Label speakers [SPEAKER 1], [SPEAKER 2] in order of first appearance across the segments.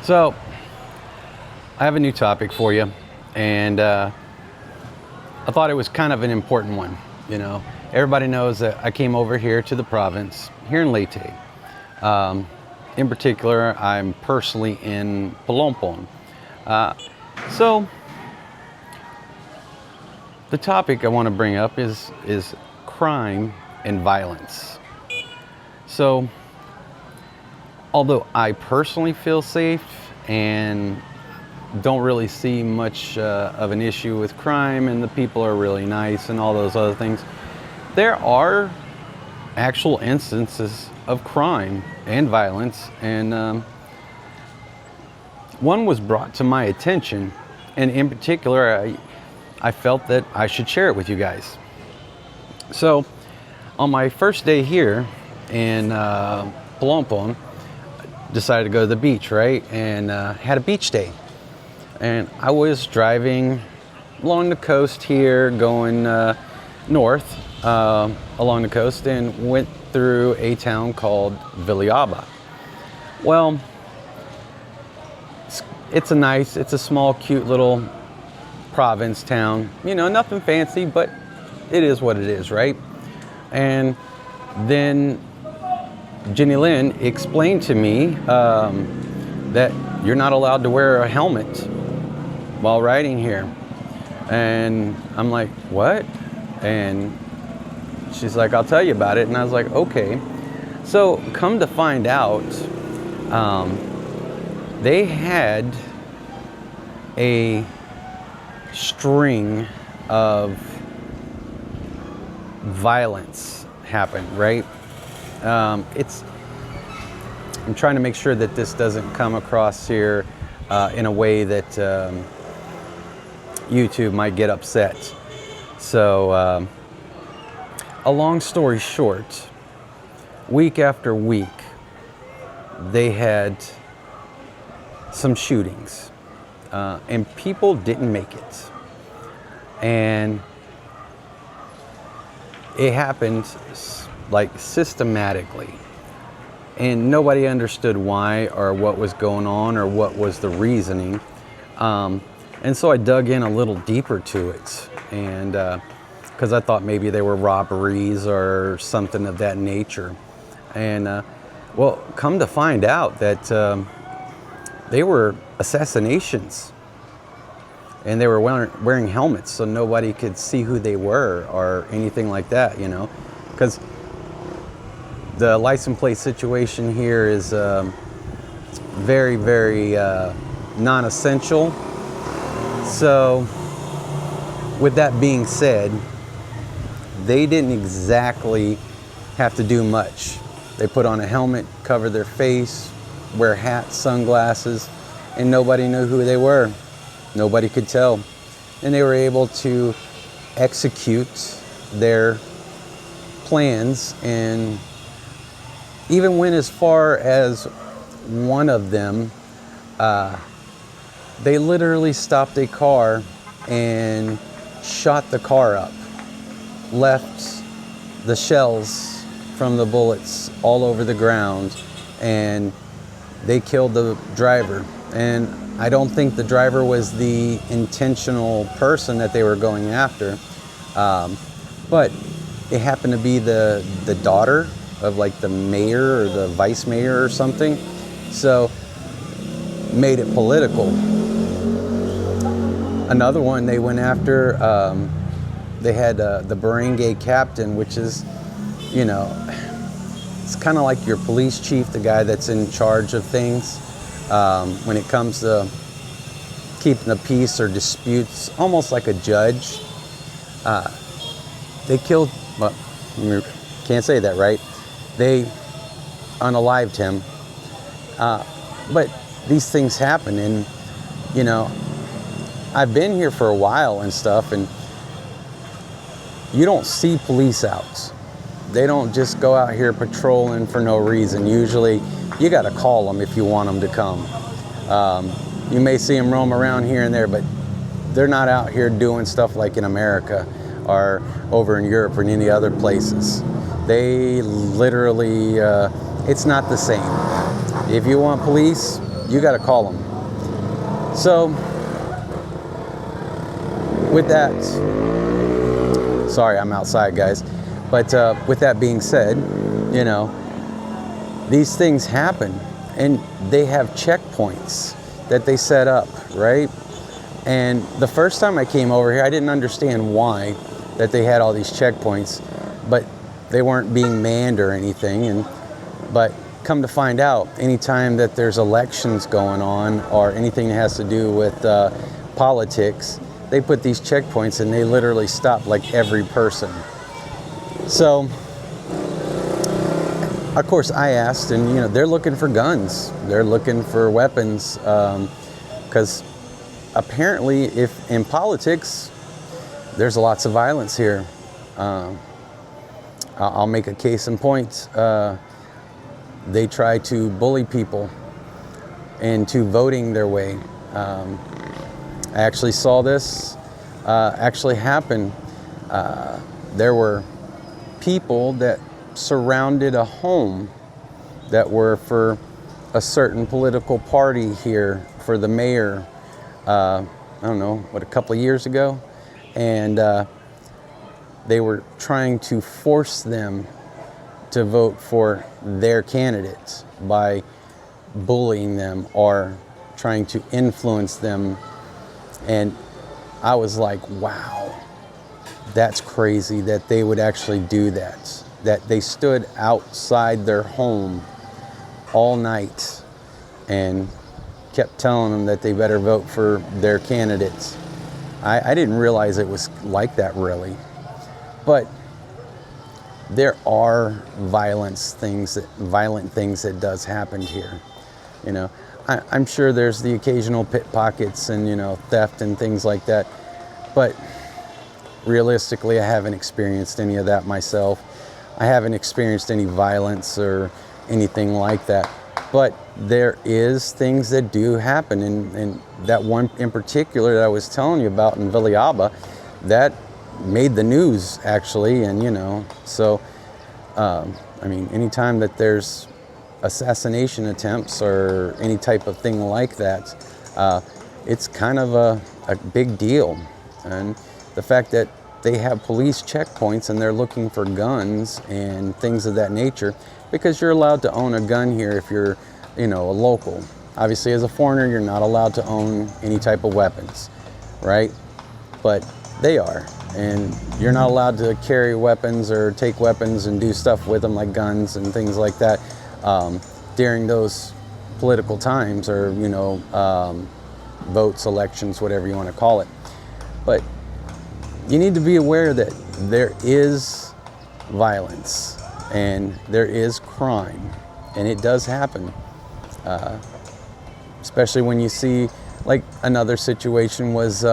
[SPEAKER 1] So, I have a new topic for you, and I thought it was kind of an important one. You know, everybody knows that I came over here to the province, here in Leyte. In particular, I'm personally in Palompon. So, the topic I want to bring up is crime and violence. So, although I personally feel safe and don't really see much of an issue with crime, and the people are really nice and all those other things, there are actual instances of crime and violence, and one was brought to my attention, and in particular I felt that I should share it with you guys. So on my first day here in Palompon, decided to go to the beach, right? And had a beach day. And I was driving along the coast here, going north along the coast, and went through a town called Viliaba. Well, it's a small, cute little province town. You know, nothing fancy, but it is what it is, right? And then Jenny Lynn explained to me that you're not allowed to wear a helmet while riding here. And I'm like, what? And she's like, I'll tell you about it. And I was like, okay. So come to find out, they had a string of violence happen, right? I'm trying to make sure that this doesn't come across here in a way that YouTube might get upset. So, a long story short, week after week, they had some shootings, and people didn't make it. And it happened like systematically, and nobody understood why or what was going on or what was the reasoning. And so I dug in a little deeper to it, and because I thought maybe they were robberies or something of that nature. And well, come to find out that they were assassinations, and they were wearing helmets so nobody could see who they were or anything like that, you know, because the license plate situation here is very, very non-essential. So with that being said, they didn't exactly have to do much. They put on a helmet, cover their face, wear hats, sunglasses, and nobody knew who they were. Nobody could tell. And they were able to execute their plans, and even went as far as one of them, they literally stopped a car and shot the car up, left the shells from the bullets all over the ground, and they killed the driver. And I don't think the driver was the intentional person that they were going after, but it happened to be the daughter of like the mayor or the vice mayor or something, so made it political. Another one they went after, they had the barangay captain, which is, you know, it's kind of like your police chief, the guy that's in charge of things when it comes to keeping the peace or disputes, almost like a judge. They killed, well, can't say that, right? They unalived him. But these things happen, and, you know, I've been here for a while and stuff, and you don't see police out. They don't just go out here patrolling for no reason. Usually, you got to call them if you want them to come. You may see them roam around here and there, but they're not out here doing stuff like in America or over in Europe or in any other places. They literally, it's not the same. If you want police, you got to call them. So with that, sorry, I'm outside, guys. But with that being said, you know, these things happen, and they have checkpoints that they set up, right? And the first time I came over here, I didn't understand why that they had all these checkpoints, but they weren't being manned or anything. But come to find out, anytime that there's elections going on or anything that has to do with politics, they put these checkpoints and they literally stop like every person. So, of course, I asked, and you know, they're looking for guns. They're looking for weapons, because apparently, if in politics, there's lots of violence here. I'll make a case in point. They try to bully people into voting their way. I actually saw this actually happen. There were people that surrounded a home that were for a certain political party here, for the mayor, I don't know, what, a couple of years ago? And they were trying to force them to vote for their candidates by bullying them or trying to influence them. And I was like, wow, that's crazy that they would actually do that. That they stood outside their home all night and kept telling them that they better vote for their candidates. I didn't realize it was like that, really. But there are violent things that does happen here. You know, I'm sure there's the occasional pickpockets and, you know, theft and things like that. But realistically, I haven't experienced any of that myself. I haven't experienced any violence or anything like that. But there is things that do happen, and that one in particular that I was telling you about in Villalba, that made the news actually. And you know, so I mean, anytime that there's assassination attempts or any type of thing like that, it's kind of a big deal. And the fact that they have police checkpoints and they're looking for guns and things of that nature, because you're allowed to own a gun here if you're, you know, a local. Obviously, as a foreigner, you're not allowed to own any type of weapons, right? But they are, and you're not allowed to carry weapons or take weapons and do stuff with them like guns and things like that during those political times, or, you know, votes, elections, whatever you want to call it. But you need to be aware that there is violence and there is crime, and it does happen. Especially when you see, like, another situation was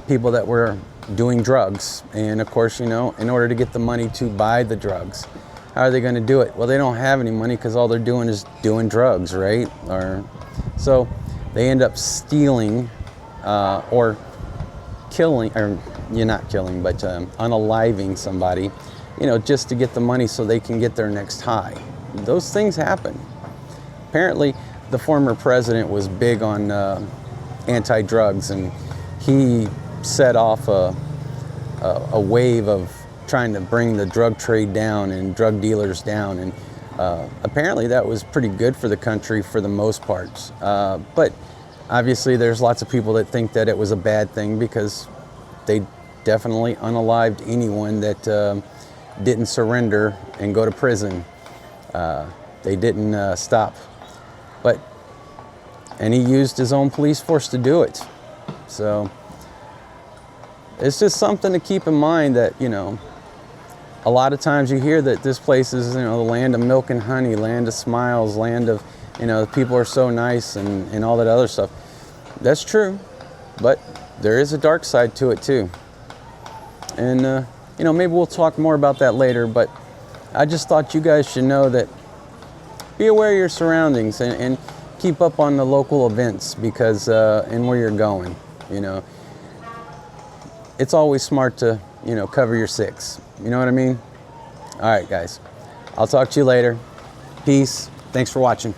[SPEAKER 1] people that were doing drugs, and of course, you know, in order to get the money to buy the drugs, how are they going to do it? Well, they don't have any money because all they're doing is doing drugs, right? Or so they end up stealing or killing, or you're not killing, but unaliving somebody, you know, just to get the money so they can get their next high. Those things happen. Apparently, the former president was big on anti-drugs, and he set off a wave of trying to bring the drug trade down and drug dealers down, and apparently that was pretty good for the country for the most part. But obviously there's lots of people that think that it was a bad thing, because they definitely unalived anyone that didn't surrender and go to prison. They didn't stop. And he used his own police force to do it. So it's just something to keep in mind, that, you know, a lot of times you hear that this place is, you know, the land of milk and honey, land of smiles, land of, you know, people are so nice and all that other stuff. That's true, but there is a dark side to it too. And, you know, maybe we'll talk more about that later, but I just thought you guys should know that be aware of your surroundings and keep up on the local events, because, and where you're going, you know. It's always smart to, you know, cover your six. You know what I mean? All right, guys. I'll talk to you later. Peace. Thanks for watching.